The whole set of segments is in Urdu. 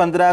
15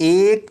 1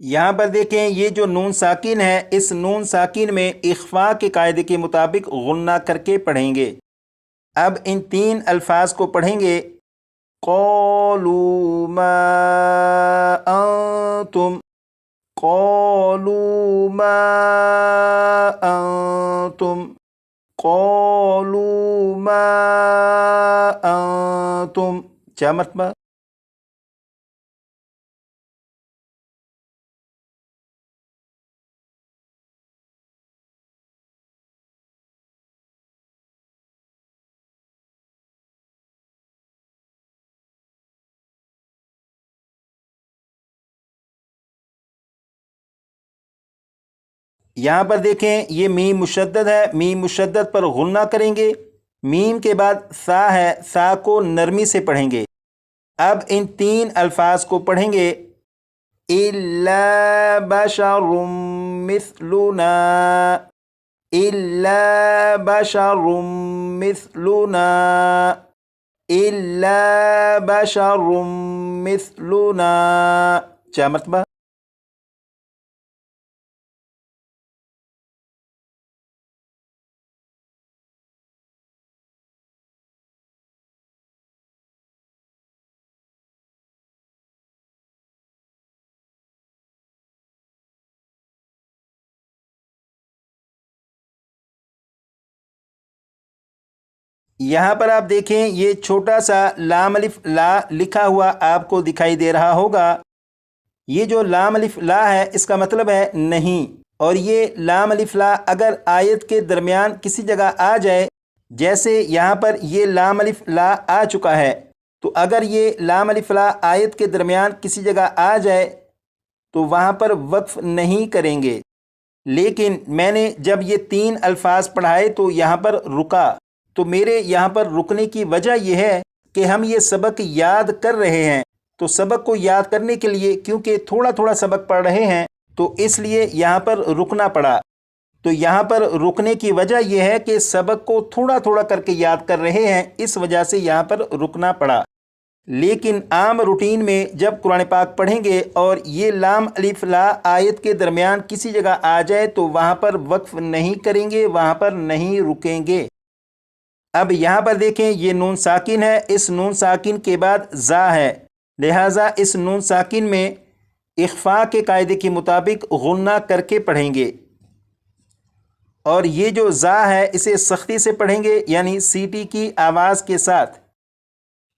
یہاں پر دیکھیں یہ جو نون ساکن ہے اس نون ساکن میں اخفا کے قاعدے کے مطابق غنہ کر کے پڑھیں گے۔ اب ان تین الفاظ کو پڑھیں گے، قولوا ما انتم، قولوا ما انتم، قولوا ما انتم، 4 مرتبہ۔ یہاں پر دیکھیں یہ میم مشدد ہے، میم مشدد پر غنہ کریں گے، میم کے بعد سا ہے، سا کو نرمی سے پڑھیں گے۔ اب ان تین الفاظ کو پڑھیں گے، إِلَّا بَشَرٌ مِثْلُنَا، إِلَّا بَشَرٌ مِثْلُنَا، إِلَّا بَشَرٌ مِثْلُنَا، 4 مرتبہ۔ یہاں پر آپ دیکھیں یہ چھوٹا سا لام الف لا لکھا ہوا آپ کو دکھائی دے رہا ہوگا۔ یہ جو لام الف لا ہے اس کا مطلب ہے نہیں، اور یہ لام الف لا اگر آیت کے درمیان کسی جگہ آ جائے، جیسے یہاں پر یہ لام الف لا آ چکا ہے، تو اگر یہ لام الف لا آیت کے درمیان کسی جگہ آ جائے تو وہاں پر وقف نہیں کریں گے۔ لیکن میں نے جب یہ تین الفاظ پڑھائے تو یہاں پر رکا، تو میرے یہاں پر رکنے کی وجہ یہ ہے کہ ہم یہ سبق یاد کر رہے ہیں، تو سبق کو یاد کرنے کے لیے کیونکہ تھوڑا تھوڑا سبق پڑھ رہے ہیں تو اس لیے یہاں پر رکنا پڑا۔ تو یہاں پر رکنے کی وجہ یہ ہے کہ سبق کو تھوڑا تھوڑا کر کے یاد کر رہے ہیں، اس وجہ سے یہاں پر رکنا پڑا۔ لیکن عام روٹین میں جب قرآن پاک پڑھیں گے اور یہ لام الف لا آیت کے درمیان کسی جگہ آ جائے تو وہاں پر وقف نہیں کریں گے، وہاں پر نہیں رکیں گے۔ اب یہاں پر دیکھیں یہ نون ساکن ہے، اس نون ساکن کے بعد زا ہے، لہٰذا اس نون ساکن میں اخفا کے قاعدے کے مطابق غنہ کر کے پڑھیں گے، اور یہ جو زا ہے اسے سختی سے پڑھیں گے، یعنی سیٹی کی آواز کے ساتھ۔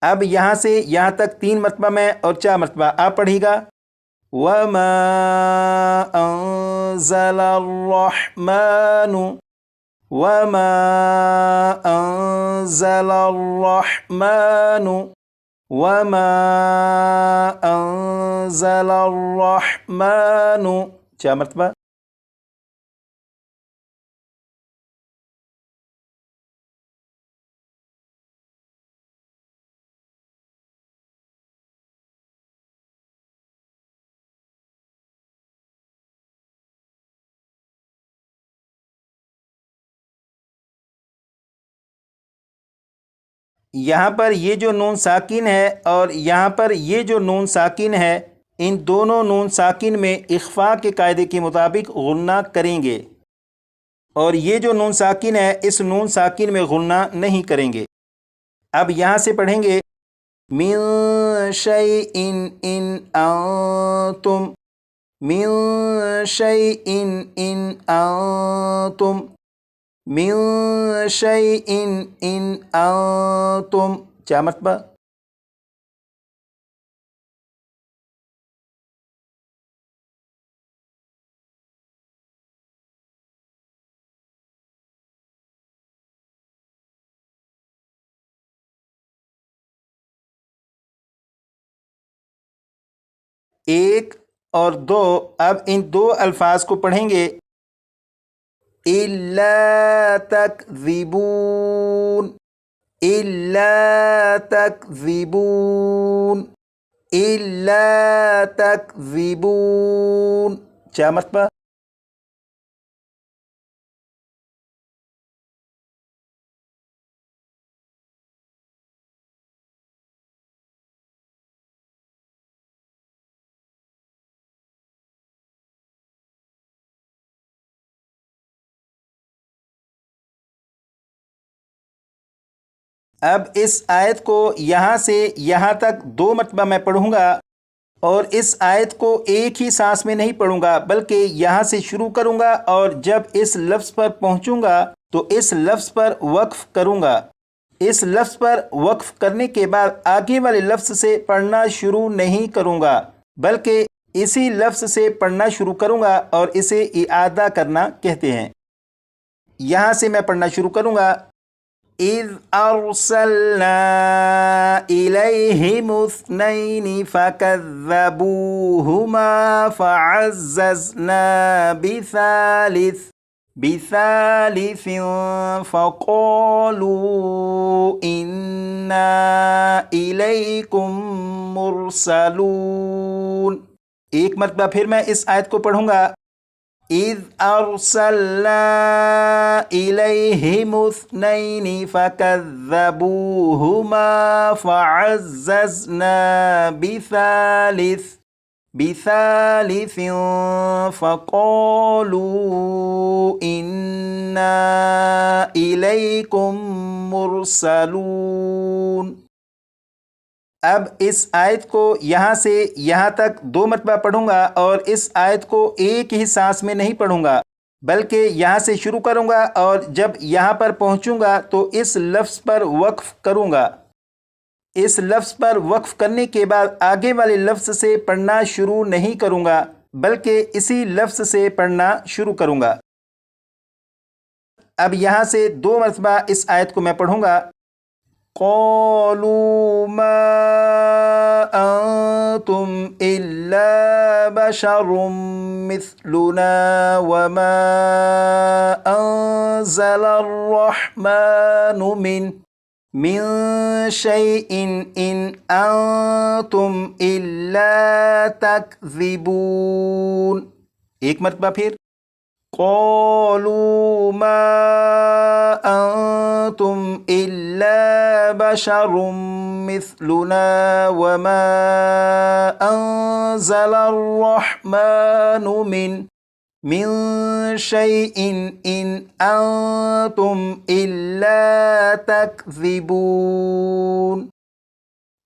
اب یہاں سے یہاں تک 3 مرتبہ میں اور 4 مرتبہ آپ پڑھیے گا، وَمَا أَنزَلَ الرَّحْمَنُ، وَمَا أَنزَلَ الرَّحْمَنُ، وَمَا أَنزَلَ الرَّحْمَنُ، 4 مرتبہ۔ یہاں پر یہ جو نون ساکن ہے اور یہاں پر یہ جو نون ساکن ہے، ان دونوں نون ساکن میں اخفا کے قاعدے کے مطابق غنہ کریں گے، اور یہ جو نون ساکن ہے اس نون ساکن میں غنہ نہیں کریں گے۔ اب یہاں سے پڑھیں گے، من شیئن ان انتم، من شیئن ان انتم، من شیئن ان انتم، 4 مرتبہ۔ ایک اور دو، اب ان دو الفاظ کو پڑھیں گے، إِلَّا تَكْذِبُونَ، إِلَّا تَكْذِبُونَ، إِلَّا تَكْذِبُونَ، 4 مرتبہ۔ اب اس آیت کو یہاں سے یہاں تک 2 مرتبہ میں پڑھوں گا، اور اس آیت کو ایک ہی سانس میں نہیں پڑھوں گا بلکہ یہاں سے شروع کروں گا، اور جب اس لفظ پر پہنچوں گا تو اس لفظ پر وقف کروں گا۔ اس لفظ پر وقف کرنے کے بعد آگے والے لفظ سے پڑھنا شروع نہیں کروں گا بلکہ اسی لفظ سے پڑھنا شروع کروں گا، اور اسے اعادہ کرنا کہتے ہیں۔ یہاں سے میں پڑھنا شروع کروں گا۔ اِذْ أَرْسَلْنَا إِلَيْهِمُ اثْنَيْنِ فَكَذَّبُوهُمَا فَعَزَّزْنَا بِثَالِثٍ فَقَالُوا إِنَّا إِلَيْكُمْ مُرْسَلُونَ۔ ایک مرتبہ پھر میں اس آیت کو پڑھوں گا۔ اِذْ أَرْسَلْنَا إِلَيْهِمُ اثْنَيْنِ فَكَذَّبُوهُمَا فَعَزَّزْنَا بِثَالِثٍ فَقَالُوا إِنَّا إِلَيْكُمْ مُرْسَلُونَ۔ اب اس آیت کو یہاں سے یہاں تک 2 مرتبہ پڑھوں گا، اور اس آیت کو ایک ہی سانس میں نہیں پڑھوں گا بلکہ یہاں سے شروع کروں گا، اور جب یہاں پر پہنچوں گا تو اس لفظ پر وقف کروں گا۔ اس لفظ پر وقف کرنے کے بعد آگے والے لفظ سے پڑھنا شروع نہیں کروں گا بلکہ اسی لفظ سے پڑھنا شروع کروں گا۔ اب یہاں سے 2 مرتبہ اس آیت کو میں پڑھوں گا۔ قَالُوا مَا أَنْتُمْ إِلَّا بَشَرٌ مِثْلُنَا وَمَا أَنزَلَ الرَّحْمَنُ مِنْ شَيْءٍ إِنْ أَنْتُمْ إِلَّا تَكْذِبُونَ۔ ایک مرتبہ پھر۔ قَالُوا مَا أَنْتُمْ إِلَّا بَشَرٌ مِثْلُنَا وَمَا أَنزَلَ الرَّحْمَنُ مِنْ شَيْءٍ إِنْ أَنْتُمْ إِلَّا تَكْذِبُونَ۔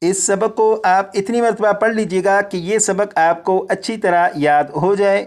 اس سبق کو آپ اتنی مرتبہ پڑھ لیجئے گا کہ یہ سبق آپ کو اچھی طرح یاد ہو جائے۔